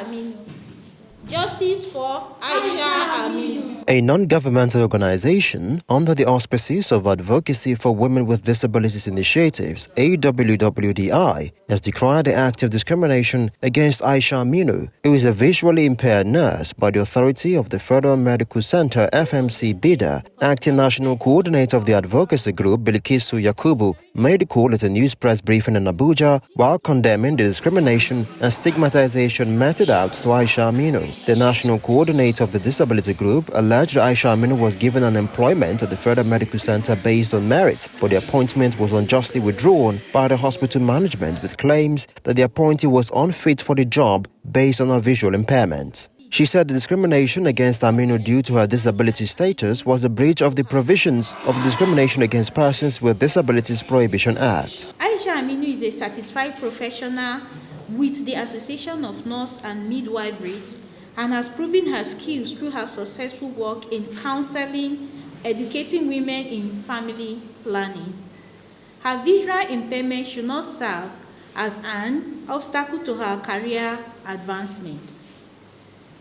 Aminu. Justice for Aisha Aminu. A non-governmental organization under the auspices of Advocacy for Women with Disabilities Initiatives, AWWDI, has decried the act of discrimination against Aisha Aminu, who is a visually impaired nurse, by the authority of the Federal Medical Center FMC Bida. Acting National Coordinator of the Advocacy Group, Bilikisu Yakubu, made the call at a news press briefing in Abuja while condemning the discrimination and stigmatization meted out to Aisha Aminu. The National Coordinator of the Disability Group alleged Aisha Aminu was given an employment at the Federal Medical Center based on merit, but the appointment was unjustly withdrawn by the hospital management with claims that the appointee was unfit for the job based on her visual impairment. She said the discrimination against Aminu due to her disability status was a breach of the provisions of the Discrimination Against Persons with Disabilities Prohibition Act. Aisha Aminu is a certified professional with the Association of Nurse and Midwiferys and has proven her skills through her successful work in counseling, educating women in family planning. Her visual impairment should not serve as an obstacle to her career advancement.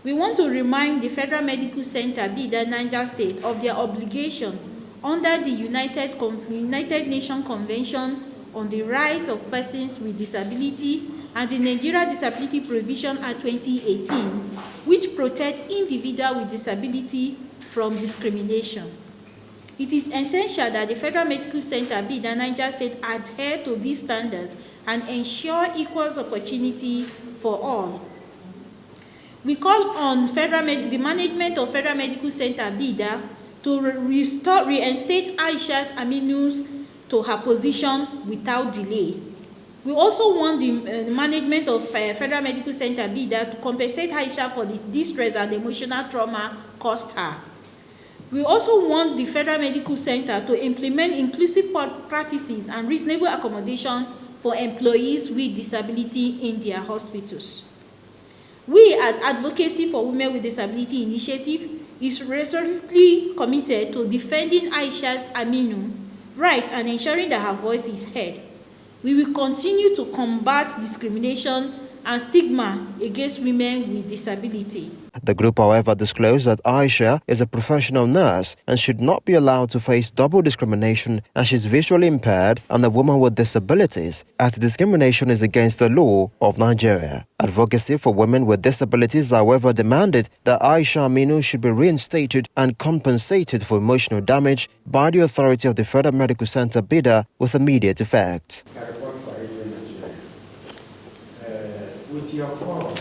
We want to remind the Federal Medical Center, Bida, Niger State, of their obligation under the United Nations Convention on the Rights of Persons with Disability and the Nigeria Disability Prohibition Act 2018, which protect individuals with disability from discrimination. It is essential that the Federal Medical Center, Bida, Niger State, adhere to these standards and ensure equal opportunity for all. We call on the management of Federal Medical Center, Bida, to reinstate Aisha Aminu to her position without delay. We also want the management of Federal Medical Center, Bida, to compensate Aisha for the distress and emotional trauma caused her. We also want the Federal Medical Center to implement inclusive practices and reasonable accommodation for employees with disability in their hospitals. We at Advocacy for Women with Disability Initiative is resolutely committed to defending Aisha Aminu right and ensuring that her voice is heard. We will continue to combat discrimination and stigma against women with disability. The group, however, disclosed that Aisha is a professional nurse and should not be allowed to face double discrimination as she is visually impaired and a woman with disabilities, as discrimination is against the law of Nigeria. Advocacy for Women with Disabilities, however, demanded that Aisha Aminu should be reinstated and compensated for emotional damage by the authority of the Federal Medical Center, Bida, with immediate effect. With your call